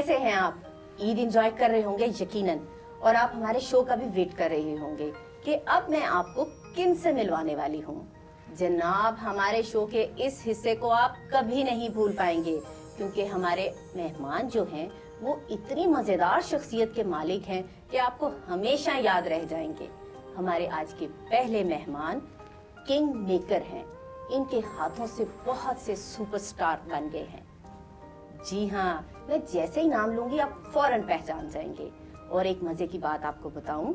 कैसे हैं आप? ईद एंजॉय कर रहे होंगे यकीनन, और आप हमारे शो का भी वेट कर रहे होंगे कि अब मैं आपको किन से मिलवाने वाली हूँ। जनाब, हमारे शो के इस हिस्से को आप कभी नहीं भूल पाएंगे, क्योंकि हमारे मेहमान जो हैं वो इतनी मजेदार शख्सियत के मालिक हैं कि आपको हमेशा याद रह जाएंगे। हमारे आज के पहले मेहमान किंग मेकर हैं। इनके हाथों से बहुत से सुपरस्टार बन गए हैं। जी हाँ, मैं जैसे ही नाम लूंगी आप फौरन पहचान जाएंगे। और एक मजे की बात आपको बताऊं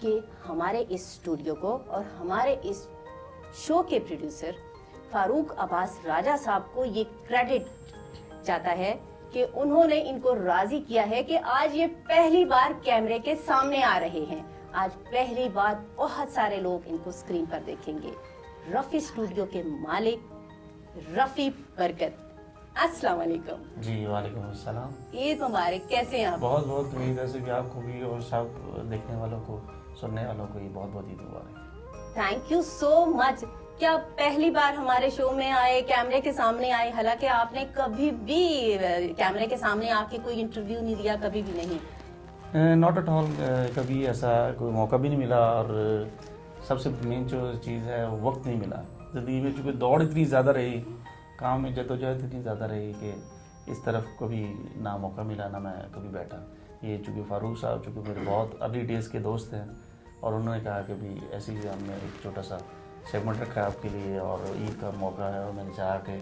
कि हमारे इस स्टूडियो को और हमारे इस शो के प्रोड्यूसर फारूक अब्बास राजा साहब को ये क्रेडिट जाता है कि उन्होंने इनको राजी किया है कि आज ये पहली बार कैमरे के सामने आ रहे हैं। आज पहली बार बहुत सारे लोग इनको स्क्रीन पर देखेंगे। रफी स्टूडियो के मालिक रफी बरकत, अस्सलाम वालेकुम। जी वालेकुम अस्सलाम। ईद मुबारक। कैसे हैं आप? बहुत बहुत उम्मीद है कि आपको भी और सब देखने वालों को, सुनने वालों को ये बहुत बहुत ईद मुबारक। Thank you so much. क्या पहली बार हमारे शो में आए, कैमरे के सामने आए? हालांकि आपने कभी भी कैमरे के सामने आके कोई इंटरव्यू नहीं दिया, कभी भी नहीं। नॉट एट ऑल, कभी ऐसा कोई मौका भी नहीं मिला, और सबसे मेन जो चीज़ है वो वक्त नहीं मिला ज़िंदगी में, चूँकि दौड़ इतनी ज़्यादा रही, काम में जद्दोजहद इतनी ज़्यादा रही कि इस तरफ कभी ना मौका मिला ना मैं कभी बैठा। ये चूँकि फारूक साहब चूँकि मेरे बहुत अर्ली डेज़ के दोस्त हैं, और उन्होंने कहा कि भी ऐसे ही हमने एक छोटा सा सेगमेंट रखा है आपके लिए, और ईद का मौका है, और मैंने चाहा कि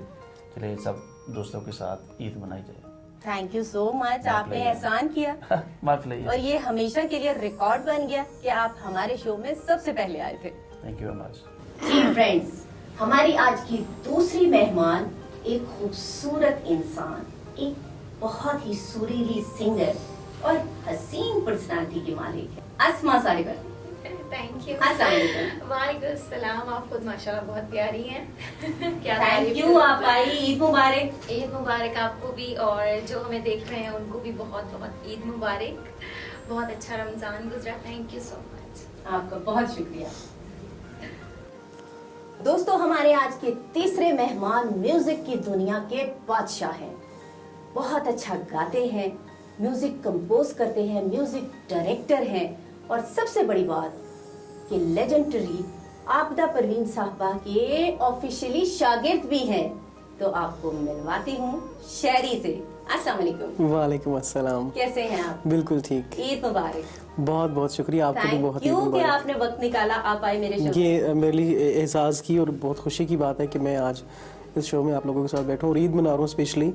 चले सब दोस्तों के साथ ईद मनाई जाए। थैंक यू सो मच, आपने एहसान किया। और ये हमेशा के लिए रिकॉर्ड बन गया कि आप हमारे शो में सबसे पहले आए थे। Thank you very much. जी फ्रेंड्स, हमारी आज की दूसरी मेहमान एक खूबसूरत इंसान, एक बहुत ही सुरीली सिंगर और हसीन पर्सनालिटी की मालिक है, अस्मा साहिबा। Thank you. वालेकुम सलाम। आप खुद माशाल्लाह बहुत प्यारी हैं। क्या थैंक यू, आप आई। ईद मुबारक। ईद मुबारक आपको भी, और जो हमें देख रहे हैं उनको भी बहुत बहुत ईद मुबारक। बहुत अच्छा रमजान गुजरा। Thank you so much. आपका बहुत शुक्रिया। दोस्तों, हमारे आज के तीसरे मेहमान म्यूजिक की दुनिया के बादशाह हैं। बहुत अच्छा गाते हैं, म्यूजिक कंपोज करते हैं, म्यूजिक डायरेक्टर हैं, और सबसे बड़ी बात कि लेजेंडरी आबिदा परवीन साहबा के ऑफिशियली शागिर्द भी हैं। तो आपको मिलवाती हूँ शहरी से। अस्सलाम वालेकुम। वालेकुम अस्सलाम। कैसे हैं आप? बिल्कुल ठीक। ईद मुबारक। बहुत बहुत शुक्रिया, आपको भी बहुत ईद मुबारक। आपने वक्त निकाला, आप आए मेरे शो। ये मेरे लिए एहसास की और बहुत खुशी की बात है कि मैं आज इस शो में आप लोगों के साथ बैठा हूँ और ईद मना रहा हूँ स्पेशली,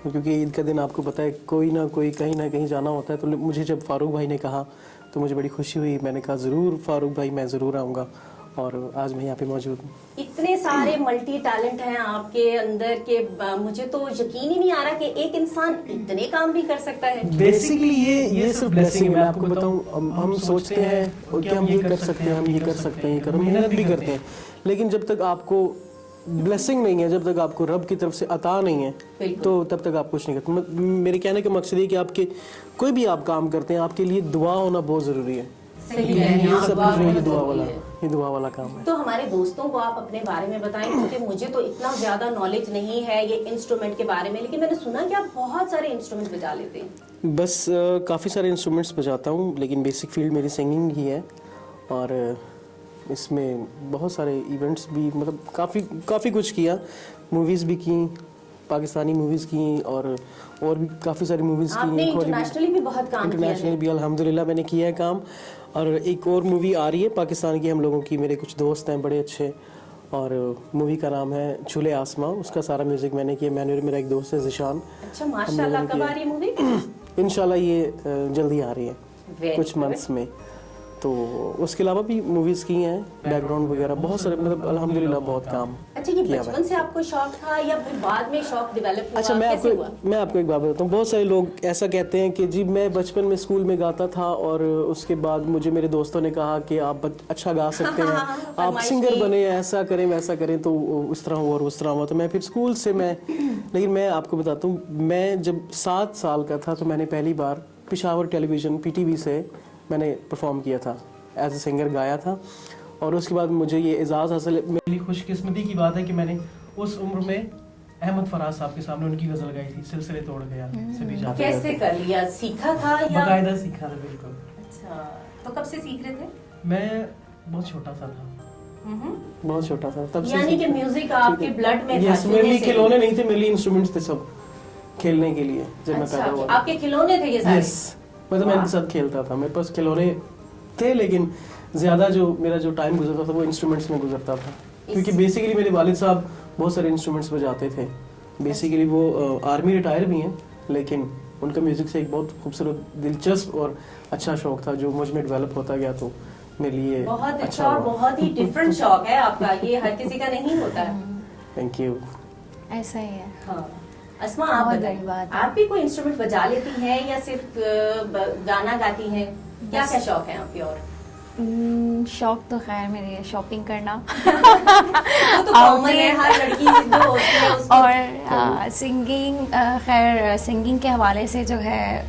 क्योंकि ईद का दिन आपको पता है कोई ना कोई कहीं ना कहीं जाना होता है। तो मुझे जब फारूक भाई ने कहा तो मुझे बड़ी खुशी हुई। मैंने कहा ज़रूर फारूक भाई, मैं ज़रूर आऊँगा, और आज मैं यहाँ पे मौजूद हूँ। इतने सारे मल्टी टैलेंट हैं आपके अंदर के, मुझे तो यकीन ही नहीं आ रहा कि एक इंसान इतने काम भी कर सकता है। बेसिकली ये सिर्फ ब्लेसिंग है। मैं आपको बताऊँ, हम सोचते हैं कि हम ये कर सकते हैं, हम ये कर सकते हैं, हम मेहनत भी करते हैं, लेकिन जब तक आपको ब्लेसिंग नहीं है, जब तक आपको रब की तरफ से अता नहीं है, तो तब तक आप कुछ नहीं करते। मेरे कहने का मकसद ये कि आपके कोई भी आप काम करते हैं, आपके लिए दुआ होना बहुत ज़रूरी है। ये सब कुछ ये दुआ वाला काम है। तो हमारे दोस्तों को आप अपने बारे में बताएं, क्योंकि मुझे तो इतना ज्यादा नॉलेज नहीं है ये इंस्ट्रूमेंट के बारे में, लेकिन मैंने सुना कि आप बहुत सारे इंस्ट्रूमेंट बजा लेते हैं। बस काफ़ी सारे इंस्ट्रूमेंट्स बजाता हूँ, लेकिन बेसिक फील्ड मेरी सिंगिंग ही है, और इसमें बहुत सारे इवेंट्स भी, मतलब काफ़ी कुछ किया। मूवीज़ भी की, पाकिस्तानी मूवीज़ की, और भी काफ़ी सारी मूवीज़ की। इंटरनेशनली भी बहुत काम किया है। इंटरनेशनली भी अल्हम्दुलिल्लाह मैंने किया है काम। और एक और मूवी आ रही है पाकिस्तान की, हम लोगों की, मेरे कुछ दोस्त हैं बड़े अच्छे, और मूवी का नाम है छूले आसमां। उसका सारा म्यूज़िक मैंने किया। मैंने, मेरा एक दोस्त है ज़िशान। अच्छा, माशाल्लाह। कब आ रही है मूवी? इंशाल्लाह ये जल्दी आ रही है, कुछ मंथ्स में। तो उसके अलावा भी मूवीज़ की हैं, बैकग्राउंड वगैरह बहुत सारे, मतलब अल्हम्दुलिल्लाह बहुत काम। अच्छा, ये बचपन से आपको शौक था या फिर बाद में शौक डेवलप हुआ? अच्छा, मैं आपको एक बात बताता हूँ। बहुत सारे लोग ऐसा कहते हैं कि जी मैं बचपन में स्कूल में गाता था, और उसके बाद मुझे मेरे दोस्तों ने कहा कि आप अच्छा गा सकते हैं, आप सिंगर बने, ऐसा करें वैसा करें, तो उस तरह हुआ और उस तरह हुआ। तो मैं फिर स्कूल से लेकिन मैं आपको बताता हूँ, मैं जब 7 साल का था तो मैंने पहली बार पेशावर टेलीविज़न PTV से मैंने परफॉर्म किया था, एज ए सिंगर गाया था। और उसके बाद मुझे ये एजाज़ हासिल है। मेरी खुशकिस्मती की बात है कि मैंने उस उम्र में अहमद फराज साहब के सामने उनकी गजल गाई थी, सिलसिले तोड़ गया सभी जाते कैसे कर लिया, सीखा था या बकायदा सीखा था बिल्कुल। अच्छा, तो कब से सीख रहे थे? मैं बहुत छोटा सा था, बहुत छोटा था तब से। यानी कि म्यूजिक आपके ब्लड में था? यस, मेरे लिए शुरू से? खिलौने नहीं थे, मेरे लिए इंस्ट्रूमेंट्स थे सब खेलने के लिए जब मैं अच्छा, पैदा हुआ। आपके खिलौने थे ये सारे? यस, मतलब मैं इनके साथ खेलता था, मेरे पास खिलौने थे, लेकिन ज्यादा जो मेरा जो टाइम गुजरता था वो इंस्ट्रूमेंट्स में गुजरता था, क्योंकि बेसिकली मेरे वालिद साहब बहुत सारे इंस्ट्रूमेंट्स बजाते थे। बेसिकली वो आर्मी रिटायर भी हैं, लेकिन उनका म्यूजिक से एक बहुत खूबसूरत, दिलचस्प और अच्छा शौक था जो मुझ में डेवलप होता गया, तो मेरे लिए बहुत अच्छा और बहुत ही डिफरेंट शौक है आपका, ये हर किसी का नहीं होता है। Thank you. ऐसा ही है। हाँ। अस्मा, आप बहुत बताइए, बड़ी बात है। आप भी कोई इंस्ट्रूमेंट बजा लेती हैं या सिर्फ गाना गाती हैं? क्या क्या शौक है आपके? और शौक तो खैर मेरे शॉपिंग करना वो तो कॉमन है, हर लड़की जो होती है उसको। और सिंगिंग, खैर सिंगिंग के हवाले से जो है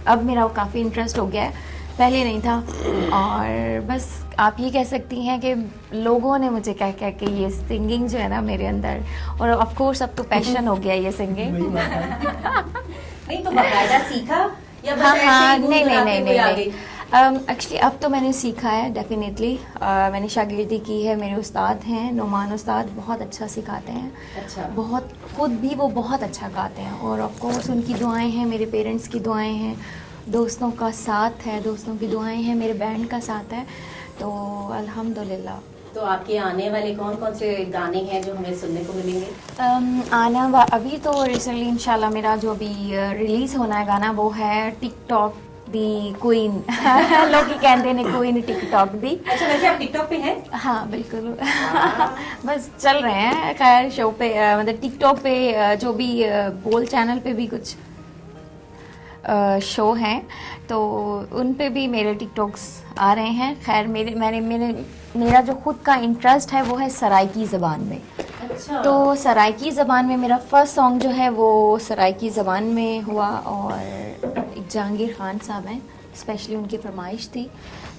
अब मेरा काफ़ी इंटरेस्ट हो गया है, पहले नहीं था। और बस आप ये कह सकती हैं कि लोगों ने मुझे कह कह के ये सिंगिंग जो है ना मेरे अंदर, और ऑफ कोर्स अब तो पैशन हो गया ये सिंगिंग। नहीं तो बाकायदा सीखा या बस हाँ ऐसे हाँ, ही नहीं गुनगुनाते नहीं हुए नहीं आ नहीं, गई? एक्चुअली अब तो मैंने सीखा है डेफिनेटली। मैंने शागिर्दी की है, मेरे उस्ताद हैं नुमान उस्ताद, बहुत अच्छा सिखाते हैं। अच्छा। बहुत, खुद भी वो बहुत अच्छा गाते हैं, और ऑफ कोर्स उनकी दुआएं हैं, मेरे पेरेंट्स की दुआएं हैं, दोस्तों का साथ है, दोस्तों की दुआएं हैं, मेरे बैंड का साथ है, तो अल्हम्दुलिल्लाह। तो आपके आने वाले कौन कौन से गाने हैं जो हमें सुनने को मिलेंगे? अभी तो रिसेंटली इंशाल्लाह मेरा जो अभी रिलीज होना है गाना वो है टिकटॉक दी क्वीन। लोग ही कहते हैं क्वीन टिकटॉक दी। अच्छा, वैसे आप टिकटॉक पे हैं? हाँ बिल्कुल। बस चल रहे हैं खैर शो पे, मतलब टिकटॉक पे जो भी बोल चैनल पे भी कुछ शो हैं, तो उन पे भी मेरे टिकटॉक्स आ रहे हैं। खैर मेरा जो खुद का इंटरेस्ट है वो है सराइकी ज़बान में। अच्छा। तो सराइकी ज़बान में मेरा फर्स्ट सॉन्ग जो है वो सराइकी ज़बान में हुआ, और एक जहांगीर खान साहब हैं, स्पेशली उनकी फरमाइश थी,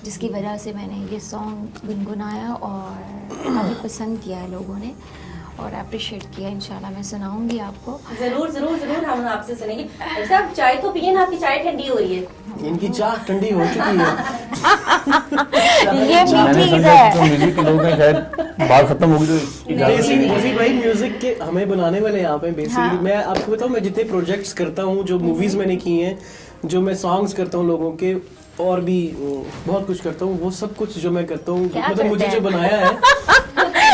जिसकी वजह से मैंने ये सॉन्ग गुनगुनाया और काफ़ी पसंद किया है लोगों ने और अप्रिशिएट किया। इंशाल्लाह मैं सुनाऊंगी आपको। जरूर जरूर जरूर हम आपसे सुनेंगे। अच्छा, आप चाय तो पिए ना, आपकी चाय ठंडी हो रही है। इनकी चाय ठंडी हो चुकी है। ये मैंने मीठी समझा है। तो म्यूजिक के लोग हैं, शायद बात खत्म होगी तो बेसिकली भाई म्यूजिक के हमें बनाने वाले यहाँ पे बेसिकली हाँ। मैं आपको बताऊँ, मैं जितने प्रोजेक्ट्स करता हूँ, जो मूवीज मैंने की हैं, जो मैं सॉन्ग्स करता हूँ लोगों के, और भी बहुत कुछ करता हूँ, वो सब कुछ जो मैं करता हूँ, क्या मतलब मुझे करते जो हैं? बनाया है,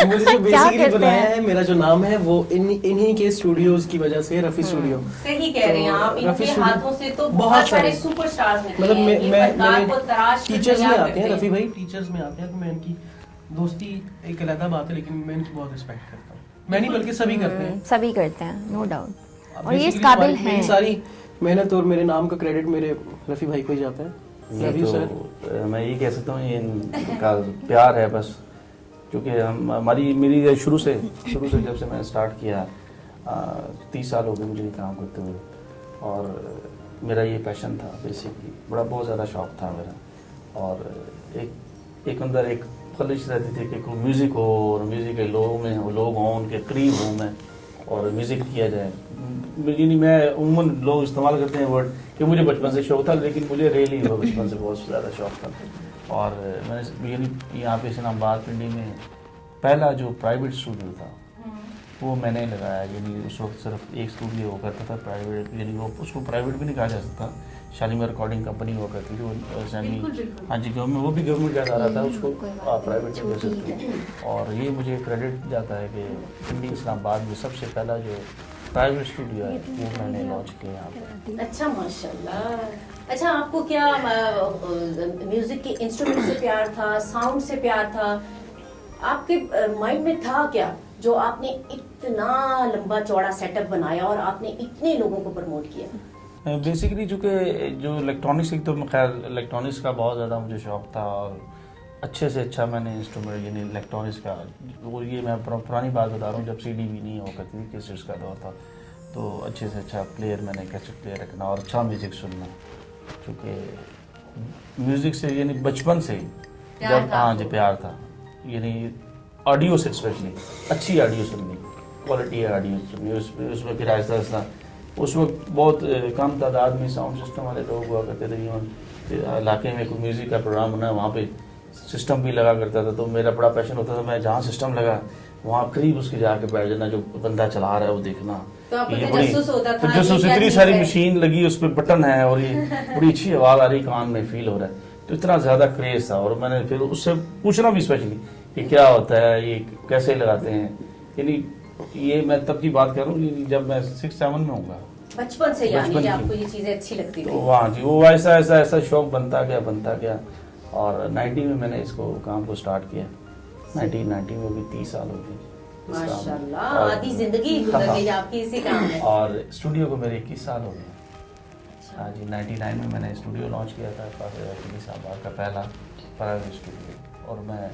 मुझे जो बेसिकली करते बनाया हैं? है, मेरा जो नाम है वो इन्हीं के स्टूडियोज की वजह से, रफी स्टूडियो। सही कह रहे हैं आप, तो इनके रफी स्टूडियो- हाथों से तो बहुत बहुत सारे सारे सुपरस्टार्स निकले मतलब हैं। ये फनकार को तराश कर टीचर्स में तैयार आते हैं, करते रफी भाई टीचर्स में आते हैं, तो मैं इनकी दोस्ती एक अलग बात है, लेकिन मैं इनकी बहुत रिस्पेक्ट करता हूँ। मैं नहीं बल्कि सभी करते हैं। सभी करते हैं, नो डाउट, और ये इस Basically काबिल मेरी हैं। सारी मेहनत और मेरे नाम का क्रेडिट मेरे रफी भाई को ही जाता है। ये लव यू सर। तो मैं ये कह सकता हूँ, ये इनका प्यार है बस, क्योंकि मेरी शुरू से जब से मैंने स्टार्ट किया 30 साल हो गए मुझे ये काम करते हुए, और मेरा ये पैशन था बेसिकली, बहुत ज़्यादा शौक था मेरा, और एक अंदर एक ख्वाहिश रहती थी कि कोई म्यूज़िक हो और म्यूज़िक के लोग हों, उनके करीब हूँ मैं, और म्यूज़िक किया जाए। यानी मैं उमूमन लोग इस्तेमाल करते हैं वर्ड कि मुझे बचपन से शौक था, लेकिन मुझे रियली बचपन से बहुत ज़्यादा शौक था। और मैंने यानी यहाँ पे इस्लामाबाद पिंडी में पहला जो प्राइवेट स्टूडियो था वो मैंने लगाया। यानी उस वक्त सिर्फ एक स्टूडियो हुआ करता था प्राइवेट, यानी वो उसको प्राइवेट भी नहीं कहा जा सकता, शालीमार रिकॉर्डिंग कंपनी हुआ करती थी वो सेमी, हाँ जी गवर्नमेंट, वो भी गवर्नमेंट का इदारा था, उसको प्राइवेट नहीं कह सकते। और ये मुझे क्रेडिट जाता है कि पिंडी इस्लामाबाद में सबसे पहला जो प्राइवेट स्टूडियो है वो मैंने लॉन्च किया यहाँ पर। अच्छा, माशाल्लाह। अच्छा, आपको क्या म्यूजिक के इंस्ट्रूमेंट से प्यार था, साउंड से प्यार था? आपके माइंड में था क्या जो आपने इतना लंबा चौड़ा सेटअप बनाया और आपने इतने लोगों को प्रमोट किया? बेसिकली चूँकि जो इलेक्ट्रॉनिक्स, एक तो खैर इलेक्ट्रॉनिक्स का बहुत ज़्यादा मुझे शौक था, और अच्छे से अच्छा मैंने इंस्ट्रूमेंट यानी इलेक्ट्रॉनिक्स का, वो ये मैं पुरानी बात बता रहा हूँ जब सीडी भी नहीं हो करती थी, कैसेट्स का दौर था, तो अच्छे से अच्छा प्लेयर मैंने कैसेट प्लेयर रखना और अच्छा म्यूज़िक सुनना, क्योंकि म्यूज़िक से यानी बचपन से जब हाँ जी प्यार था, यानी ऑडियो से स्पेशली अच्छी ऑडियो सुननी, क्वालिटी है ऑडियो उसमें फिर आहिस्ता आहिस्ता उस वक्त बहुत कम तादाद में साउंड सिस्टम वाले लोग हुआ करते थे। इलाके में कोई म्यूज़िक का प्रोग्राम होना वहाँ पे सिस्टम भी लगा करता था, तो मेरा बड़ा पैशन होता था मैं जहाँ सिस्टम लगा वहाँ करीब उसके जाके बैठ जाना, जो बंदा चला रहा है वो देखना। तो आपको ये तो बड़ी जासूस होता था, तो जासूस ये क्या इतनी चीज़ सारी है? मशीन लगी उस पर बटन है और ये बड़ी अच्छी आवाज़ आ रही कान में फील हो रहा है, तो इतना ज़्यादा क्रेज था। और मैंने फिर उससे पूछना भी स्पेशली कि क्या होता है, ये कैसे लगाते हैं। यानी ये मैं तब की बात कर रहा हूँ जब मैं 6-7 में होऊंगा, बचपन से यानी बचपन कि की। आपको ये चीजें अच्छी लगती तो थी। वहाँ जी वो ऐसा ऐसा ऐसा शौक बनता गया और 90 में मैंने इसको काम को स्टार्ट किया। 1990 में भी 30 साल हो गए इस काम में। माशाल्लाह, और- आधी जिंदगी गुजर गई आपकी इसी काम में। और स्टूडियो को मेरे 21 साल हो गए। हाँ जी, 99 में मैंने स्टूडियो लॉन्च किया था साहब का पहला प्राइवेट स्टूडियो। और मैं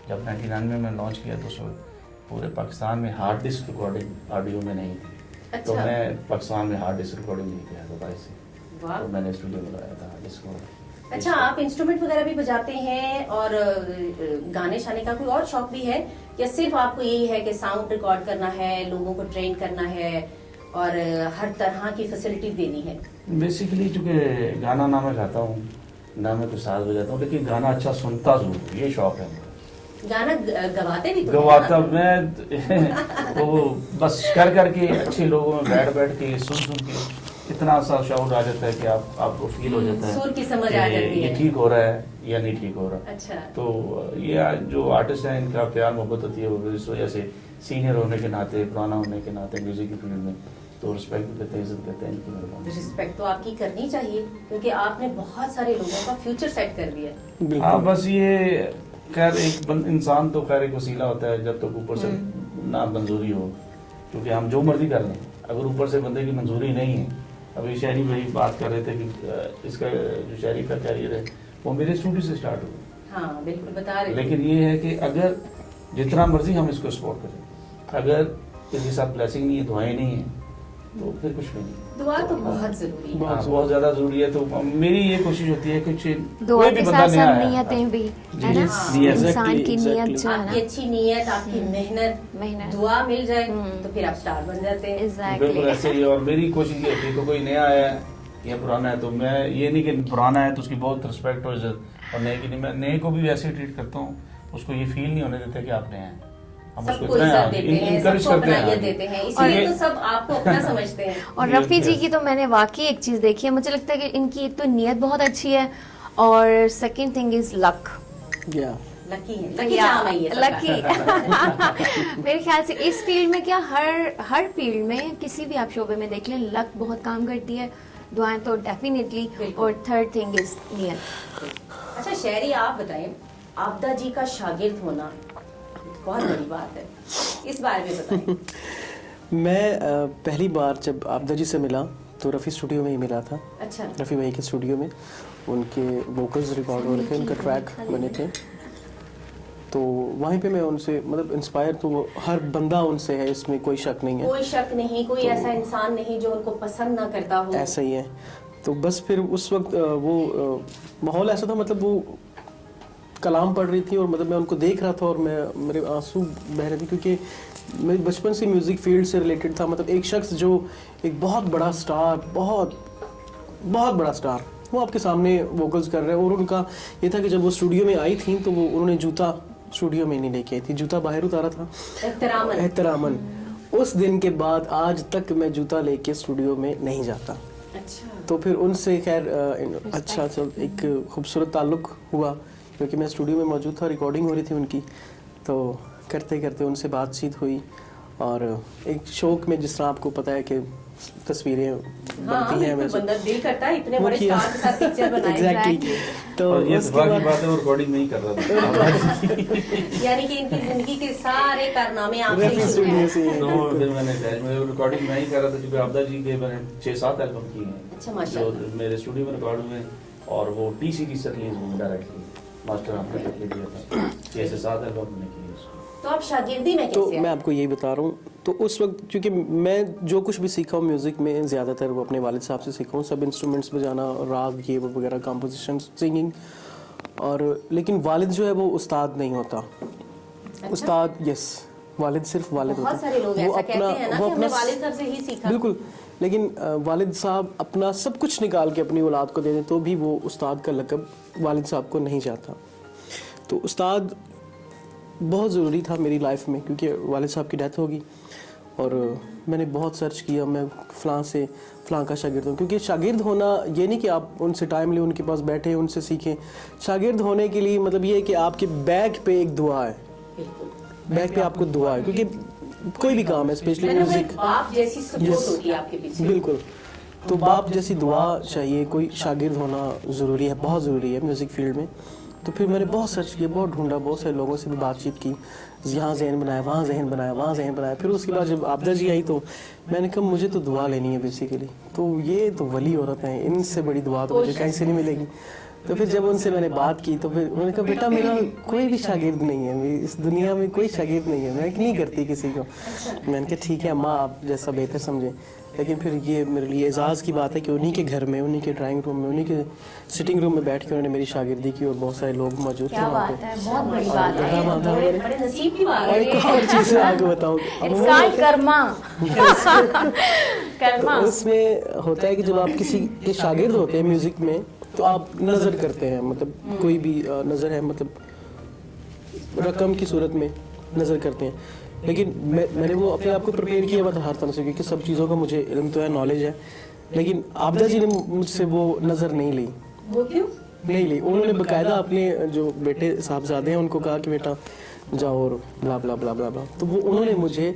जब 99 में लॉन्च किया तो उस वक्त पूरे पाकिस्तान में हार्ड डिस्क रिकॉर्डिंग ऑडियो में नहीं थी। तो अच्छा। मैं पाकिस्तान में हार्ड डिस्क रिकॉर्डिंग नहीं किया दुबई से, वाह। तो मैंने स्टूडियो में लगाया था डिस्क को। अच्छा, आप इंस्ट्रूमेंट वगैरह भी बजाते हैं और गाने शाने का कोई और शौक भी है, या सिर्फ आपको यही है कि साउंड रिकॉर्ड करना है, लोगों को ट्रेन करना है और हर तरह की फैसिलिटी देनी है? बेसिकली चूँकि गाना ना मैं गाता हूँ ना मैं कुछ साज बजाता हूँ, लेकिन गाना अच्छा सुनता जरूर, ये शौक है मेरा। गाना गवाते भी तो हैं गवाता ना? मैं वो बस कर करके अच्छे लोगों में बैठ के सुन के इतना सा शौक आ जाता है कि आपको फील हो जाता है सुर की समझ कि आ जाती ये है। ठीक हो रहा है या नहीं ठीक हो रहा। अच्छा। तो ये जो आर्टिस्ट हैं इनका प्यार मोहब्बत होती है, वो इस वजह से सीनियर होने के नाते, पुराना होने के नाते म्यूजिक की फील्ड में तो रिस्पेक्ट भी करते हैं, इज्जत करते हैं इनकी मेहरबानी। रिस्पेक्ट तो आपकी करनी चाहिए, क्योंकि आपने बहुत सारे लोगों का फ्यूचर सेट कर दिया। हाँ बिल्कुल। बस ये खैर एक इंसान तो खैर एक वसीला होता है जब तक ऊपर से ना मंजूरी हो, क्योंकि हम जो मर्जी कर लें अगर ऊपर से बंदे की मंजूरी नहीं है। अभी शायरी भाई बात कर रहे थे कि इसका जो शायरी का कैरियर है वो मेरे स्टूडियो से स्टार्ट हुआ। हाँ बिल्कुल, बता रहे थे। लेकिन ये है कि अगर जितना मर्जी हम इसको सपोर्ट करें, अगर इसके साथ ब्लेसिंग नहीं है, दुआएं नहीं है, तो फिर कुछ भी नहीं। दुआ तो बहुत जरूरी है। हाँ, बहुत ज्यादा जरूरी है। तो मेरी ये कोशिश होती है कुछ दुआ कोई भी के बंदा साथ नया साथ है, नियतें भी जी, है ना, नियत। इंसान की Exactly, नियत exactly. जो है आपकी ना, अच्छी नीयत, आपकी मेहनत, दुआ मिल जाए तो फिर आप स्टार बन जाते हैं। बिल्कुल एग्जैक्टली। ऐसे ही। और मेरी कोशिश ये होती है कि कोई नया आया है या पुराना है, तो मैं ये नहीं कि पुराना है तो उसकी बहुत रिस्पेक्ट और इज्जत, और नए की नहीं। मैं नए को भी वैसे ही ट्रीट करता हूँ, उसको ये फील नहीं होने देते कि आप नए हैं। हम सबको उसको इतना इज्जत देते हैं, encourage सबको करते हैं। अपनाइयत देते हैं, इसीलिए तो सब आपको अपना समझते हैं। और ये रफ़ी जी yes. की तो मैंने वाकई एक चीज़ देखी है, मुझे लगता है कि इनकी एक तो नीयत बहुत अच्छी है और सेकंड थिंग इज लक। या लकी है, लकी नाम है ये सबका। लकी। मेरे ख्याल से इस फील्ड में क्या हर फील्ड में किसी भी आप शोबे में देख लें, लक बहुत काम करती है, दुआएं तो डेफिनेटली, बिल्कुल। और थर्ड थिंग इज नियत। अच्छा शायरी, आप बताएं, आपदा जी का शागिर्द होना बहुत बड़ी बात है, इस बारे में बताएं। मैं पहली बार जब आपदा जी से मिला तो रफ़ी स्टूडियो में ही मिला था। अच्छा। रफ़ी भाई के स्टूडियो में उनके वोकल्स रिकॉर्ड हो रहे थे, उनका ट्रैक बने थे, तो वहीं पे मैं उनसे मतलब इंस्पायर, तो वो हर बंदा उनसे है, इसमें कोई शक नहीं है। कोई शक नहीं, कोई ऐसा इंसान नहीं जो उनको पसंद ना करता हो। ऐसा ही है। तो बस फिर उस वक्त वो माहौल ऐसा था, मतलब वो कलाम पढ़ रही थी और मतलब मैं उनको देख रहा था और मेरे आंसू बह रहे थे, क्योंकि मैं बचपन से म्यूज़िक फील्ड से रिलेटेड था। मतलब एक शख्स जो एक बहुत बड़ा स्टार, बहुत बड़ा स्टार, वो आपके सामने वोकल्स कर रहे हैं। और उनका ये था कि जब वो स्टूडियो में आई थी तो वो उन्होंने जूता स्टूडियो में नहीं लेके आई थी, जूता बाहर उतारा था एहतरामन। उस दिन के बाद आज तक मैं जूता लेके स्टूडियो में नहीं जाता। अच्छा। तो फिर उनसे खैर अच्छा चल एक खूबसूरत ताल्लुक़ हुआ, क्योंकि मैं स्टूडियो में मौजूद था, रिकॉर्डिंग हो रही थी उनकी, तो करते करते उनसे बातचीत हुई। और एक शौक में जिस तरह आपको पता है कि तस्वीरें बनती हैं, वैसे बंदा दिल करता है इतने वो बड़े किया। स्टार के साथ पिक्चर बनाए। एग्जैक्टली। तो और ये उसके दुआ की बाद बात है, वो रिकॉर्डिंग में ही कर रहा था। यानी कि इनकी जिंदगी के सारे कारनामे आपसे रफ़ी ही शुरू स्टूडियो हैं। से ही। तो फिर मैंने रिकॉर्डिंग मैं ही कर रहा था, क्योंकि आपदा जी के मैंने 6-7 एल्बम किए हैं। अच्छा, माशाल्लाह। जो मेरे स्टूडियो में रिकॉर्ड हुए हैं, और वो टी सीरीज से रिलीज हुई डायरेक्टली, मास्टर आपने तक दिया था। 6 से 7 एल्बम मैंने किए उसको। तो आप शागिर्दी में तो कैसे मैं आए? आपको यही बता रहा हूँ, तो उस वक्त क्योंकि मैं जो कुछ भी सीखा हूँ म्यूज़िक में, ज़्यादातर वो अपने वालिद साहब से सीखा हूँ, सब इंस्ट्रूमेंट्स बजाना, राग ये वो वगैरह, कंपोजिशन, सिंगिंग। और लेकिन वालिद जो है वो उस्ताद नहीं होता। अच्छा? उस्ताद, यस, वालिद सिर्फ वालिद बहुत होते सारे लोग वो ऐसा कहते हैं ना वो कि हमने अपना वालिद साहब से ही सीखा। बिल्कुल, लेकिन वालिद साहब अपना सब कुछ निकाल के अपनी औलाद को दे दें तो भी वो उस्ताद का लक़ब वालिद साहब को नहीं जाता। तो उस्ताद बहुत ज़रूरी था मेरी लाइफ में, क्योंकि वालिद साहब की डेथ होगी और मैंने बहुत सर्च किया, मैं फ़लाँ से फ़लाँ का शागिर्द हूँ। क्योंकि शागिर्द होना ये नहीं कि आप उनसे टाइम लें, उनके पास बैठे उनसे सीखें। शागिर्द होने के लिए मतलब ये है कि आपके बैग पे एक दुआ है, बैग पे आपको दुआ है, क्योंकि कोई भी काम है स्पेशली म्यूज़िक, बाप जैसी सपोर्ट होती है आपके पीछे। बिल्कुल, तो बाप जैसी दुआ चाहिए, कोई शागिर्द होना ज़रूरी है, बहुत ज़रूरी है म्यूज़िक फील्ड में। तो फिर मैंने बहुत सर्च किया, बहुत ढूंढा, बहुत सारे लोगों से भी बातचीत की, यहाँ जहन बनाया, वहाँ जहन बनाया, वहाँ जहन बनाया। फिर उसके बाद जब आपदा जी आई तो मैंने कहा मुझे तो दुआ लेनी है बेसिकली, तो ये तो वली औरत हैं, इनसे बड़ी दुआ तो मुझे कहीं से नहीं मिलेगी। तो फिर जब उनसे मैंने बात की तो फिर उन्होंने कहा बेटा मेरा कोई भी शागिर्द नहीं है, मेरी इस दुनिया में कोई शागिर्द नहीं है, मैं नहीं करती किसी को। मैंने कहा ठीक है अम्मा, आप जैसा बेहतर समझें। लेकिन फिर ये मेरे लिए एजाज़ की बात है कि उन्हीं के घर में, उन्हीं के ड्राइंग रूम में, उन्हीं के सिटिंग रूम में बैठ के उन्होंने मेरी शागिर्दी की और बहुत सारे लोग मौजूद थे क्या वहाँ बात पे। है, बहुत बड़ी बात है। बड़े बड़े नसीब की बात और है एक और चीज़ मैं आगे बताऊँ, इट्स कॉल्ड कर्मा। कर्मा। तो उसमें होता है कि जब आप किसी के शागिर्द होते हैं म्यूज़िक में तो आप नज़र करते हैं, मतलब कोई भी नज़र है, मतलब रकम की सूरत में नज़र करते हैं। लेकिन मैंने वो अपने आप को प्रिपेयर किया हुआ था हर तरह से, क्योंकि सब चीज़ों का मुझे इल्म तो है, नॉलेज है। लेकिन आपदा जी ने मुझसे वो नज़र नहीं ली। वो क्यों? नहीं ली, उन्होंने बाकायदा अपने जो बेटे साहबजादे हैं उनको कहा कि बेटा जाओ और ब्ला ब्ला ब्ला ब्ला ब्ला। तो वो उन्होंने मुझे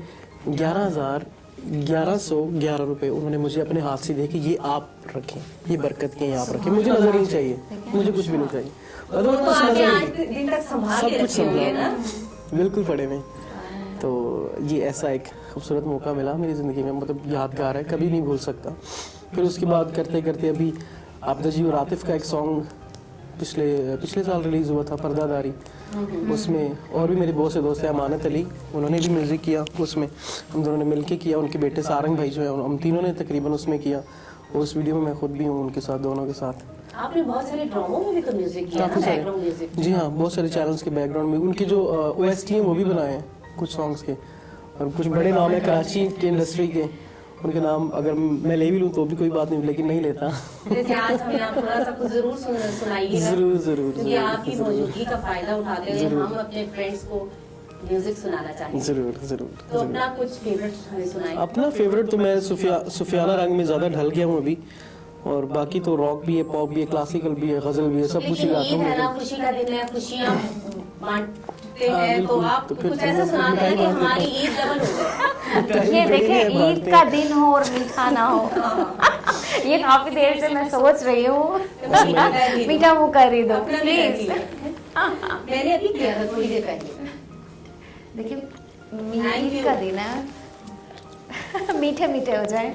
11,1111 रुपए उन्होंने मुझे अपने हाथ से दे के ये आप रखें, ये बरकत के आप रखें, मुझे नज़र नहीं चाहिए, मुझे कुछ भी नहीं चाहिए। तो आगे आज दिन तक संभाल सब के कुछ रखे होंगे ना। बिल्कुल पड़े में। तो ये ऐसा एक खूबसूरत मौका मिला मेरी ज़िंदगी में, मतलब यादगार है, कभी नहीं भूल सकता। फिर उसके बाद करते करते अभी आपदा जी और आतिफ का एक सॉन्ग पिछले साल रिलीज़ हुआ था, पर्दादारी। उसमें और भी मेरे बहुत से दोस्त हैं, अमानत अली, उन्होंने भी म्यूज़िक किया, उसमें हम दोनों ने मिलके किया। उनके बेटे सारंग भाई जो है, हम तीनों ने तकरीबन उसमें किया। और उस वीडियो में मैं खुद भी हूँ उनके साथ, दोनों के साथ। आपने बहुत सारे ड्रामों में भी तो म्यूजिक किया ना, काफ़ी सारे, बैकग्राउंड म्यूजिक। जी हाँ, बहुत सारे चैनल्स के बैकग्राउंड में उनके जो OST हैं वो भी बनाए हैं कुछ सॉन्ग्स के। और कुछ बड़े नाम है कराची के इंडस्ट्री के, उनके नाम अगर मैं ले भी लूँ तो भी कोई बात नहीं, लेकिन नहीं लेता। जैसे आज हमें आप थोड़ा सा कुछ जरूर सुनाइएगा, ज़रूर ज़रूर क्योंकि आपकी मौजूदगी का फायदा उठाते हुए हम अपने फ्रेंड्स को म्यूजिक सुनाना चाहेंगे। ज़रूर ज़रूर। तो अपना कुछ फेवरेट हमें सुनाइए। अपना फेवरेट तो मैं सुफियाना रंग में ज़्यादा ढल गया हूँ अभी, और बाकी तो रॉक भी है, पॉप भी है, क्लासिकल भी है, गज़ल भी है, सब कुछ ही लेकिन गाता ईद हूँ। है ना, खुशी का दिन है, खुशियाँ बांटते हैं, तो बिल्कुल। आप तो फिर कुछ ऐसा सुनाते हैं कि हमारी ईद डबल हो जाए। ये देखें, ईद का दिन हो और मीठा ना हो। ये काफी देर से मैं सोच रही हूँ, मीठा मुँह कर ही दो अपना भी कर प्लीज। लिया। मैंने अभी किया था थोड़ी देर पहले। देखिए, ईद का दिन है, मीठे मीठे हो जाए।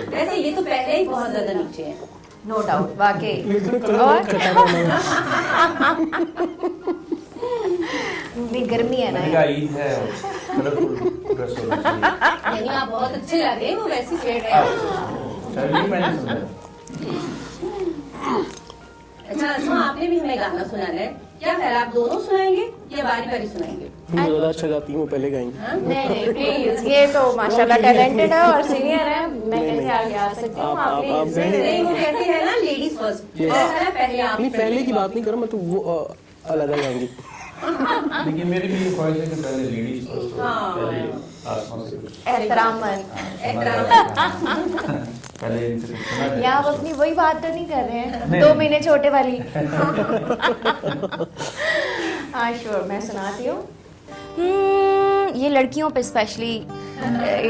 वैसे ये तो पहले ही बहुत ज्यादा नीचे है। नो डाउट, वाकई। बिल्कुल और खटारा नहीं। भी गर्मी है ना मैंने कहा ईद है और कलरफुल ड्रेस होना चाहिए। नहीं, आप बहुत अच्छे लग रहे हैं, वो वैसी सेट है। चलिए मैंने समझा। अच्छा असमा, आपने भी हमें गाना सुनाना है, क्या ख्याल, आप दोनों सुनाएंगे या बारी बारी सुनाएंगे? मैं ज़्यादा अच्छा गाती हूँ, पहले गाएंगे। नहीं नहीं प्लीज, ये तो माशाल्लाह टैलेंटेड है और सीनियर है, मैं कैसे आगे आ सकती हूँ? आप आप प्लीज। नहीं, वो कहते हैं ना लेडीज फर्स्ट, पहले आप। नहीं, पहले की बात नहीं करो, मैं तो वो अलग गाएंगी। लेकिन मेरी भी ये ख्वाहिश है कि पहले लेडीज फर्स्ट हो, पहले आसमान से कुछ एहतरामन। पहले इनसे कुछ सुना जाए। या आप अपनी वही बात तो नहीं कर रहे हैं, 2 महीने छोटे वाली? हाँ श्योर, मैं सुनाती हूँ। ये लड़कियों पे स्पेशली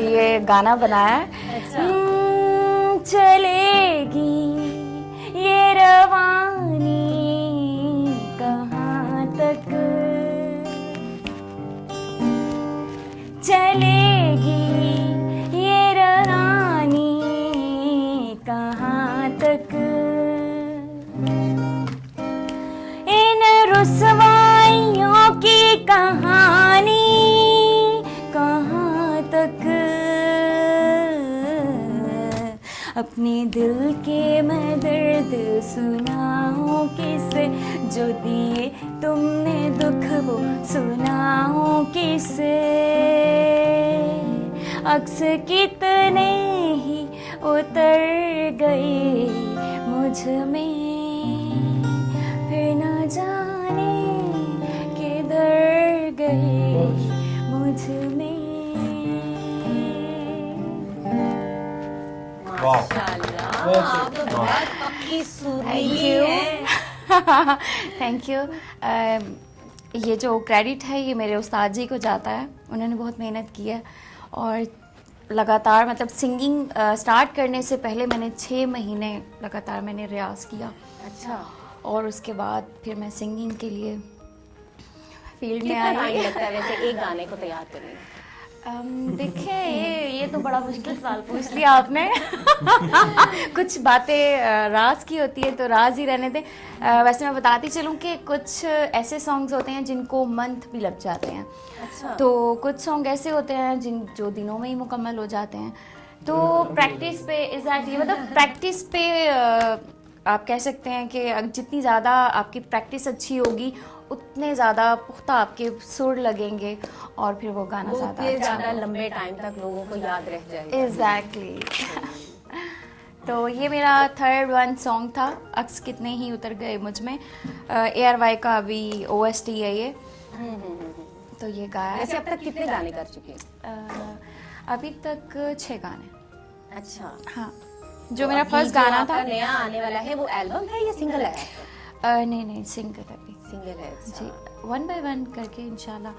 ये गाना बनाया है। चलेगी ये रवानी कहाँ तक, चलेगी ये रानी कहाँ तक, इन रुसवाइयों की कहानी कहाँ तक, अपने दिल के मैं दर्द सुनाऊं किसे, जो दिए तुमने दुख वो सुनाऊं किसे अक्स कितने ही उतर गए मुझ में, फिर न जाने किधर गए मुझ में। माशाल्लाह, आप तो बहुत पक्की सुरीली हैं। Thank you. ये जो क्रेडिट है ये मेरे उस्ताद जी को जाता है, उन्होंने बहुत मेहनत की है और लगातार मतलब सिंगिंग स्टार्ट करने से पहले मैंने 6 महीने लगातार मैंने रियाज़ किया अच्छा, और उसके बाद फिर मैं सिंगिंग के लिए फील्ड में कितना टाइम आई। लगता है वैसे एक गाने को तैयार करने में? देखिए ये तो बड़ा मुश्किल सवाल पूछ लिया आपने। कुछ बातें राज की होती है तो राज ही रहने दें। वैसे मैं बताती चलूँ कि कुछ ऐसे सॉन्ग्स होते हैं जिनको मंथ भी लग जाते हैं, अच्छा, तो कुछ सॉन्ग ऐसे होते हैं जो दिनों में ही मुकम्मल हो जाते हैं। तो प्रैक्टिस पे एग्जैक्टली मतलब प्रैक्टिस पे आप कह सकते हैं कि जितनी ज़्यादा आपकी प्रैक्टिस अच्छी होगी उतने ज़्यादा पुख्ता आपके सुर लगेंगे और फिर वो गाना ज़्यादा उतने अच्छा ज्यादा लंबे टाइम तक लोगों को याद रह जाएगा। एग्जैक्टली। तो ये मेरा थर्ड वन सॉन्ग था, अक्स कितने ही उतर गए मुझ में। ARY का अभी OST है ये, तो ये गाया वैसे है। अब तक कितने गाने कर चुके हैं? अभी तक 6 गाने। अच्छा, हाँ, जो मेरा अभी फर्स्ट जो गाना आपका था। नया आने वाला है वो एल्बम है या सिंगल है? नहीं सिंगल अभी सिंगल है। जी, 1 by 1 करके इंशाल्लाह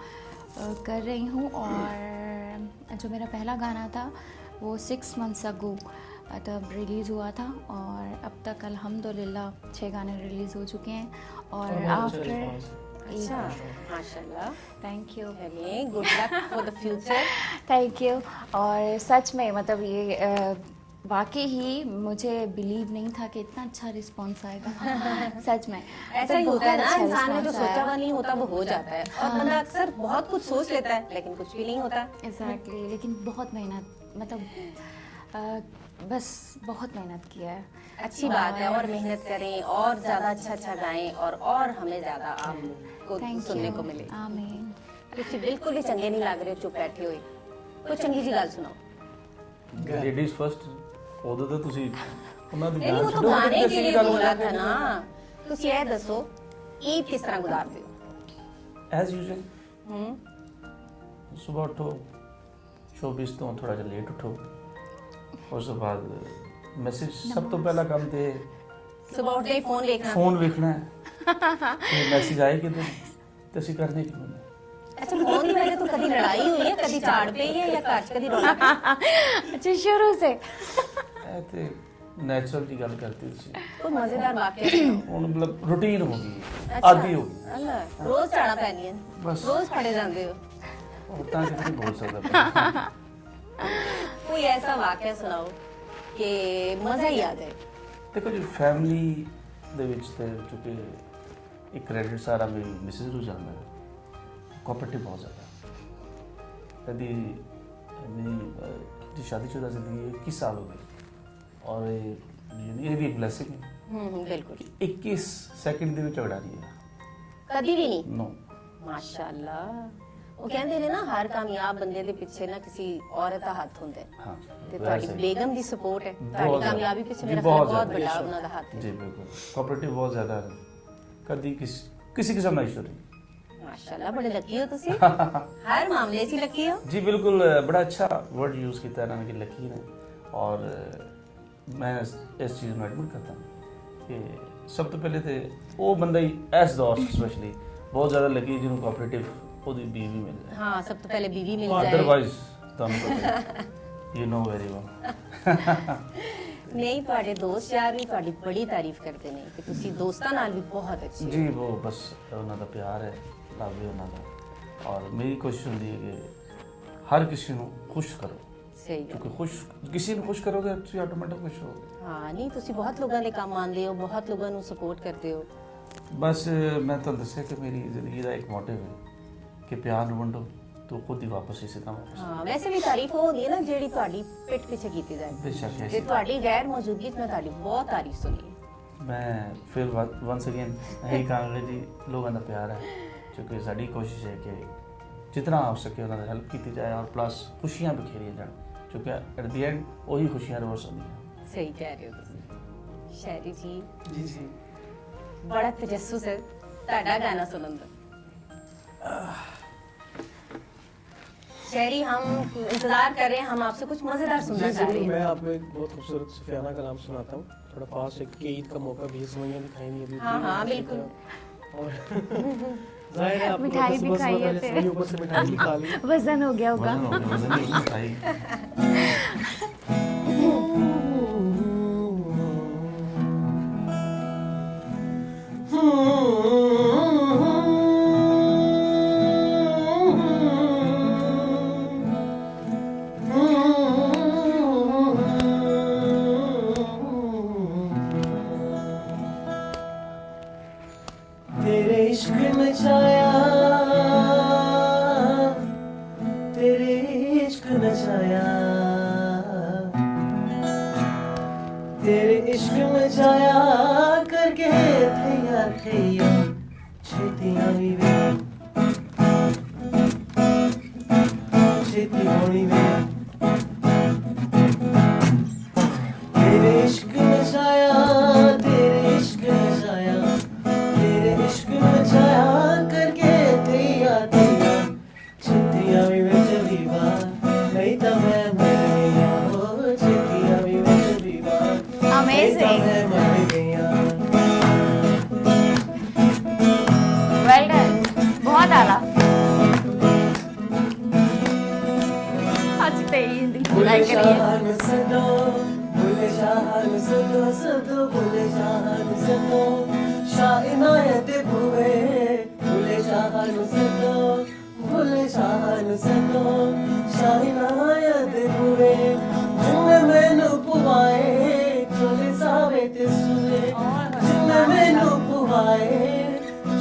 कर रही हूँ। और जो मेरा पहला गाना था वो 6 months अगो तब रिलीज़ हुआ था और अब तक अल्हम्दुलिल्लाह 6 गाने रिलीज़ हो चुके हैं। और आफ्टर अच्छा, माशाल्लाह, थैंक यू चलिए, good luck for the future. Thank you. और सच में मतलब ये वाकई ही मुझे बिलीव नहीं था कि इतना अच्छा रिस्पॉन्स आएगा। सच में ऐसा ही होता है ना, बहुत अच्छा इंसान ने जो response सोचा आया। हुआ नहीं होता वो हो जाता है और बंदा अक्सर बहुत कुछ सोच लेता है लेकिन कुछ भी नहीं होता। एग्जैक्टली, लेकिन बहुत मेहनत मतलब बस बहुत मेहनत किया है। अच्छी बात है, और मेहनत करें और ज्यादा अच्छा गाएं और हमें ज्यादा आपको थैंक सुनने यू, को मिले। आमीन। ਤੁਸੀਂ ਬਿਲਕੁਲ ਵੀ ਚੰਗੇ ਨਹੀਂ ਲੱਗ ਰਹੇ ਚੁੱਪ ਬੈਠੇ ਹੋਏ, ਕੋਈ ਚੰਗੀ ਜੀ ਗੱਲ ਸੁਣਾਓ। ਲੇਡੀਜ਼ ਫਸਟ, ਉਦੋਂ ਤਾਂ ਤੁਸੀਂ ਉਹਨਾਂ ਦੀ नहीं, वो तो गाने के लिए बोला था ना। ਤੁਸੀਂ ਇਹ ਦੱਸੋ ईद किस तरह गुजारते हो? ਐਜ਼ ਯੂਜੂਅਲ ਸਵੇਰ ਉੱਠੋ, ਸ਼ੋਬਿਸ ਤੋਂ ਥੋੜਾ ਜਿਹਾ ਲੇਟ ਉੱਠੋ, ਉਸ ਤੋਂ ਬਾਅਦ ਮੈਸੇਜ ਸਭ ਤੋਂ ਪਹਿਲਾ ਕੰਮ ਤੇ सुबह उठते ही फोन देखना। ਫੋਨ ਵੇਖਣਾ ਹੈ ਕਿ ਮੈਸੇਜ ਆਏ ਕਿਤੇ ਤੇ ਅਸੀਂ ਕਰਨੇ ਕੀ ਹੁੰਦੇ। अच्छा, फोन की वजह तो कभी लड़ाई हुई है, कभी झाड़ पे ही है या घर च कभी रौला है? अच्छा, शुरू से ਇਹ ਤੇ ਨੈਚੁਰਲ ਦੀ ਗੱਲ ਕਰਤੀ ਤੁਸੀਂ, कोई मजेदार वाकया सुनाओ। ਹੁਣ ਮਤਲਬ ਰੂਟੀਨ ਹੋ ਗਈ, अच्छा, ਆਦੀ ਹੋ ਗਈ अल्लाह, रोज झाड़ा पैनी है, बस। रोज फड़े जाते हो। ਹੁਣ ਤਾਂ ਕਿਤੇ ਨਹੀਂ ਬੋਲ ਸਕਦਾ। कोई ऐसा वाकया सुनाओ कि मजा ही आ जाए। ਦੇਖੋ ਜੀ, ਫੈਮਿਲੀ ਦੇ ਵਿੱਚ ਤੇ ਚੁੱਕੇ ਇੱਕ ਕ੍ਰੈਡਿਟ ਸਾਰਾ ਮੇਰੀ ਮਿਸਿਸ ਨੂੰ ਜਾਂਦਾ ਹੈ, ਕੋਆਪਰੇਟਿਵ ਬਹੁਤ ਜ਼ਿਆਦਾ। ਕਦੀ ਮੇਰੀ ਦੀ शादीशुदा जिंदगी 21 साल हो गई और ये भी एक ब्लेसिंग है बिल्कुल। कि 21 सेकंड ਦੇ ਵਿੱਚ ਝਗੜਾ ਨਹੀਂ ਹੈ। कभी भी नहीं। नो, माशाल्लाह, ਉਹ ਕਹਿੰਦੇ ਨੇ ਨਾ ਹਰ ਕਾਮਯਾਬ ਬੰਦੇ ਦੇ ਪਿੱਛੇ ਨਾ ਕਿਸੇ ਔਰਤ ਦਾ ਹੱਥ ਹੁੰਦਾ ਹੈ हाँ ਤੇ ਤੁਹਾਡੀ ਬੇਗਮ ਦੀ ਸਪੋਰਟ ਹੈ, ਤੁਹਾਡੀ ਬਹੁਤ ਕਾਮਯਾਬੀ ਪਿੱਛੇ ਜੀ, ਮੇਰਾ ਬਹੁਤ ਬਹੁਤ ਜ਼ਿਆਦਾ। ਵੱਡਾ ਉਹਨਾਂ ਦਾ ਹੱਥ ਹੈ। जी बिल्कुल, कोऑपरेटिव बहुत ज़्यादा है, कभी किसी किस्म का इशू नहीं। माशाल्लाह, बड़े लकी हो ਤੁਸੀਂ हर मामले 'ਚ लकी हो। जी बिल्कुल, बड़ा अच्छा वर्ड यूज़ किया है कि लकी ने, और मैं इस चीज़ में एडमिट करता हूँ कि सब तो पहले तो वो बंदा ही इस दौर स्पेशली बहुत ज़्यादा लकी जिन्होंने कोऑपरेटिव ਉਹਦੀ बीवी मिल जाए। हाँ, सब तो पहले बीवी मिल जाए। अदरवाइज ਤੁਹਾਨੂੰ ਪਤਾ you know very well। ਨਹੀਂ, ਤੁਹਾਡੇ ਦੋਸਤ ਯਾਰ ਵੀ ਤੁਹਾਡੀ ਬੜੀ ਤਾਰੀਫ ਕਰਦੇ ਨੇ ਕਿ ਤੁਸੀਂ ਦੋਸਤਾਂ ਨਾਲ ਵੀ ਬਹੁਤ ਅੱਛੇ ਹੋ। ਜੀ वो बस ਉਹਨਾਂ ਦਾ ਪਿਆਰ ਹੈ, ਲਵ ਹੈ ਉਹਨਾਂ ਦਾ, ਔਰ ਮੇਰੀ ਕੋਸ਼ਿਸ਼ ਹੁੰਦੀ ਹੈ ਕਿ ਹਰ ਕਿਸੇ ਨੂੰ ਖੁਸ਼ ਕਰੋ, ਸਹੀ ਗੱਲ। ਕਿਉਂਕਿ ਕਿਸੇ ਨੂੰ ਖੁਸ਼ ਕਰੋਗੇ ਤੁਸੀਂ ਆਟੋਮੈਟਿਕ ਖੁਸ਼ ਹੋਗੇ। ਹਾਂ, ਨਹੀਂ, ਤੁਸੀਂ ਬਹੁਤ ਲੋਕਾਂ ਦੇ ਕੰਮ ਆਉਂਦੇ ਹੋ, ਬਹੁਤ ਲੋਕਾਂ ਨੂੰ ਸਪੋਰਟ ਕਰਦੇ ਹੋ। ਬਸ ਮੈਂ ਤੁਹਾਨੂੰ ਦੱਸਿਆ ਕਿ ਮੇਰੀ ਜ਼ਿੰਦਗੀ ਦਾ ਇੱਕ ਮੋਟਿਵ ਹੈ ਕਿ ਪਿਆਰ ਨੂੰ ਵੰਡੋ तो खुद ही वापस इसी तरह वापस। ਹਾਂ, ਵੈਸੇ ਵੀ ਤਾਰੀਫ ਉਹ ਹੁੰਦੀ ਹੈ ਨਾ ਜਿਹੜੀ ਤੁਹਾਡੀ ਪਿੱਠ ਪਿੱਛੇ ਕੀਤੀ ਜਾਏ। बेशक ਤੇ ऐसी ਤੁਹਾਡੀ ਗੈਰ ਮੌਜੂਦਗੀ 'ਚ ਮੈਂ ਤੁਹਾਡੀ ਬਹੁਤ ਤਾਰੀਫ ਸੁਣੀ ਹੈ। मैं फिर वंस अगेन यही कहूँगा जी, लोगों का प्यार है, क्योंकि साड़ी कोशिश है कि जितना हो सके उन्होंने हेल्प की जाए और प्लस खुशियां बिखेरी जाए क्योंकि एट द एंड वही खुशियां रोज होंगी। सही कह रहे हो ਤੁਸੀਂ ਸ਼ੈਰੀ ਜੀ जी जी बड़ा तजस्सुस है ਤੁਹਾਡਾ गाना सुनन ਦਾ शहरी हम इंतजार कर रहे हैं, हम आपसे कुछ मजेदार सुनना जी चाह रहे जरूर, मैं हैं। आपको एक बहुत खूबसूरत सुफियाना कलाम सुनाता हूँ, थोड़ा फास्ट है क्योंकि ईद का मौका भी है, सवैयां भी खाएंगे अभी। हाँ, हाँ, बिल्कुल। और जाहिर है आपको मिठाई भी बस खाई है पहले फिर। सभी ऊपर से मिठाई भी खा ली। वजन हो गया होगा। वजन नहीं खाई। तेरे इश्क नचाया, तेरे इश्क नचाया, तेरे इश्क नचाया करके थैया थैया छेतियां भी वे छेती होनी वे तेरे इश्क नचाया, तेरे इश्क नचाया, तेरे इश्क नचाया करके थैया थैया छेतियां भी वे चली बार नहीं तो मैं मर गया हो छेतियां भी वे चली बार Amazing. नहीं तो मैं मर गया। Well done. बहुत आला। आज तेरी हिंदी बुले लग रही है। शान सदो, बुले शान सदो सदो, बुले शान सदो, शाह इनायत भुवे, बुले शान सदो, बुले शान सदो, शाह इनायत भुवे, जिन्ने मैनू पुवाए, चोले सावे ते सुवे, जिन्ने मैनू पुवाए,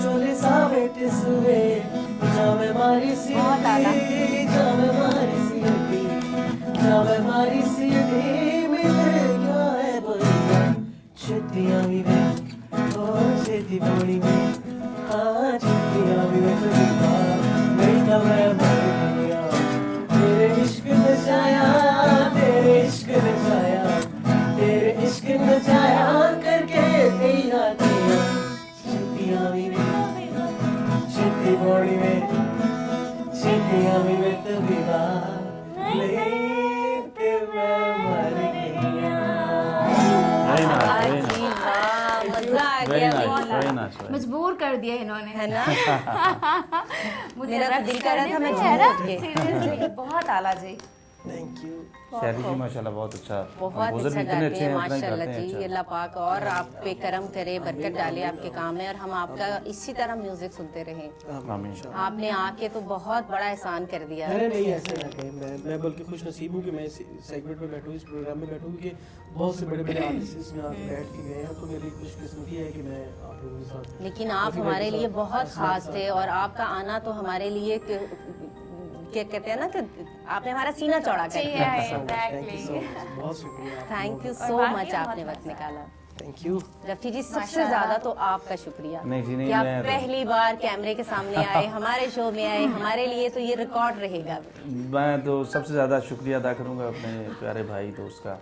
चोले सावे ते सुवे, जावे मारी बहुत आला। सीधी, जावे मारी सीधी, जावे मारी सीधी, मिले क्या है बोलिया, छेतियां भी वे, ओ छेती बोली में, हाँ छेतियां भी वे तो बार, नहीं तो मैं मर गया, तेरे इश्क नचाया, तेरे इश्क नचाया, तेरे इश्क नचाया करके थैया थैया छेतियां भी वे, छेती बोली में, छेतियां भी वे तो बार, नहीं तो मैं मर गया। Very nice, वाह very जी, nice. वाह, मजा आ Very गया nice, बहुत। very nice, very nice. मजबूर कर दिया इन्होंने। है ना? मुझे मेरा तो रक्स दिल कर रहा करने था मैं पे झूम है ना? उठ के। Seriously, बहुत आला जी। Thank you. शहरी जी माशाल्लाह बहुत अच्छा बहुत composer अच्छा भी इतने गाते हैं उतना ही माशाल्लाह गाते हैं जी। अच्छा। अल्लाह पाक और आप पे करम करे, बरकत डाले आपके काम में और हम आपका इसी तरह म्यूजिक सुनते रहें। आमीन। आपने आके तो बहुत बड़ा एहसान कर दिया। अरे नहीं ऐसे ना कहें, मैं बल्कि खुश नसीब हूँ कि मैं इस सेगमेंट में बैठूँ, इस प्रोग्राम में बैठूँ, क्योंकि बहुत से बड़े बड़े आर्टिस्ट इसमें आके बैठ के गए हैं, तो मेरी खुशकिस्मती है कि मैं आप लोगों के साथ। लेकिन आप हमारे लिए बहुत खास थे और आपका आना तो हमारे लिए क्या कहते हैं ना कि आपने हमारा सीना चौड़ा कर दिया। थैंक यू सो मच, बहुत शुक्रिया। थैंक यू और सो वाकई मच, बहुत आपने मजा वक्त निकाला। Thank you. रफी जी सबसे माशाल्लाह। ज्यादा तो आपका शुक्रिया नहीं जी, नहीं, कि आप मैं- पहली बार कैमरे के सामने आए, हमारे शो में आए, हमारे लिए तो ये रिकॉर्ड रहेगा। मैं तो सबसे ज़्यादा शुक्रिया अदा करूँगा अपने प्यारे भाई दोस्त का,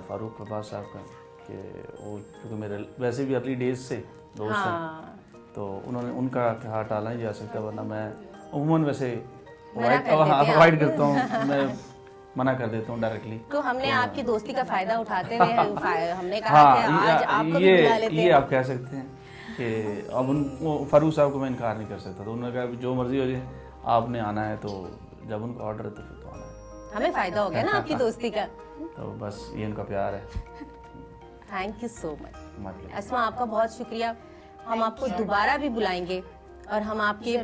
फारूक अब्बास साहब का, कि वो क्योंकि मेरे वैसे भी अर्ली डेज से दोस्त हैं, हाँ, तो उन्होंने उनका हाथ टाला नहीं जा सकता, वरना मैं उमूमन वैसे मना कर देते हैं अवॉइड आप। करता हूँ, मैं मना कर देता हूँ डायरेक्टली। तो हमने आपकी दोस्ती का फायदा उठाते हुए हमने कहा कि आज हाँ, आपको भी बुला लेते ये हैं। आप कह सकते हैं कि अब वो फारूक साहब को मैं इनकार नहीं कर सकता, तो उन्होंने कहा जो मर्जी हो जाए, आपने आना है, तो जब उनका ऑर्डर है तो फिर तो आना है। हमें फायदा हो गया ना आपकी दोस्ती का। तो बस ये इनका प्यार है। Thank you so much My pleasure. अस्मा, आपका बहुत शुक्रिया। हम आपको दोबारा भी बुलाएंगे और हम आपके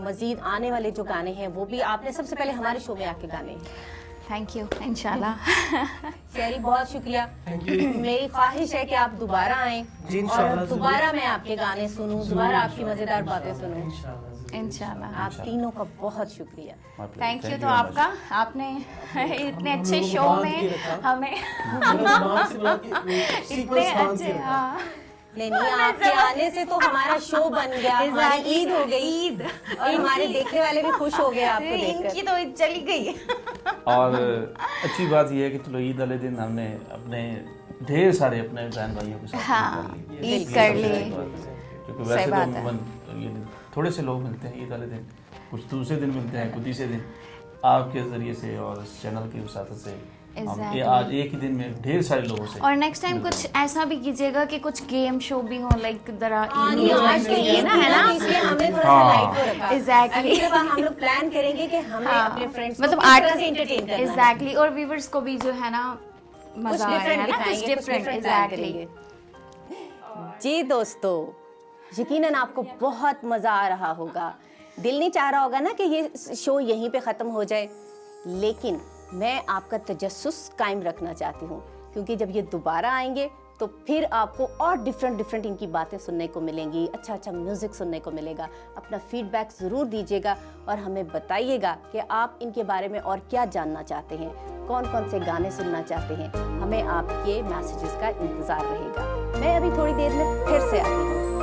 मजीद आने वाले जो गाने हैं वो भी आपने सबसे पहले हमारे शो में आके गाने हैं। थैंक यू, इंशाल्लाह। शेरी बहुत शुक्रिया। मेरी ख्वाहिश है कि आप दोबारा आएं जी, इंशाल्लाह और दोबारा मैं आपके गाने सुनूं, दोबारा आपकी मजेदार बातें सुनूं। इंशाल्लाह। आप तीनों का बहुत शुक्रिया। My pleasure. Thank you Thank तो very आपका, much. आपने इतने अच्छे लोगों को शो बांध में के रखा। हमें इतने इतने अच्छे, हाँ नहीं नहीं, आपके आने से तो हमारा शो बन गया, हमारी ईद हो गई, ईद और हमारे देखने वाले भी खुश हो गए आपको देखकर। इनकी तो ईद चली गई। और अच्छी बात यह है कि चलो ईद वाले दिन हमने अपने ढेर सारे अपने बहन भाइयों के साथ हाँ, ईद ईद कर ली। क्योंकि वैसे सही तो बात है। ये थोड़े से लोग मिलते हैं ईद वाले दिन, कुछ दूसरे दिन मिलते हैं, कुछ तीसरे दिन। आपके जरिए से और इस चैनल की वसात से हम Exactly. आज एक ही दिन में ढेर सारे लोगों से और नेक्स्ट टाइम कुछ ऐसा भी कीजिएगा कि कुछ गेम शो भी हो, लाइक जरा नहीं, आज के लिए ना, है ना, इसलिए हमने थोड़ा सा हाँ। लाइट को रखा। Exactly. अगली दफा हम लोग प्लान करेंगे कि हमें अपने फ्रेंड्स को मतलब किस आर्ट तरह से एंटरटेन करना है। एग्जैक्टली, और व्यूवर्स को भी जो है ना कुछ मजा आए, डिफरेंट है ना, दिखाएंगे, कुछ कुछ डिफरेंट डिफरेंट प्लान एग्जैक्टली। करेंगे। जी दोस्तों, यकीनन आपको बहुत मजा आ रहा होगा। दिल नहीं चाह रहा होगा ना कि ये शो यहीं पे खत्म हो जाए, लेकिन मैं आपका तजस्सुस कायम रखना चाहती हूँ, क्योंकि जब ये दोबारा आएंगे तो फिर आपको और डिफरेंट इनकी बातें सुनने को मिलेंगी, अच्छा म्यूजिक सुनने को मिलेगा। अपना फीडबैक ज़रूर दीजिएगा और हमें बताइएगा कि आप इनके बारे में और क्या जानना चाहते हैं, कौन कौन से गाने सुनना चाहते हैं। हमें आपके मैसेजेस का इंतज़ार रहेगा। मैं अभी थोड़ी देर में फिर से आती हूँ।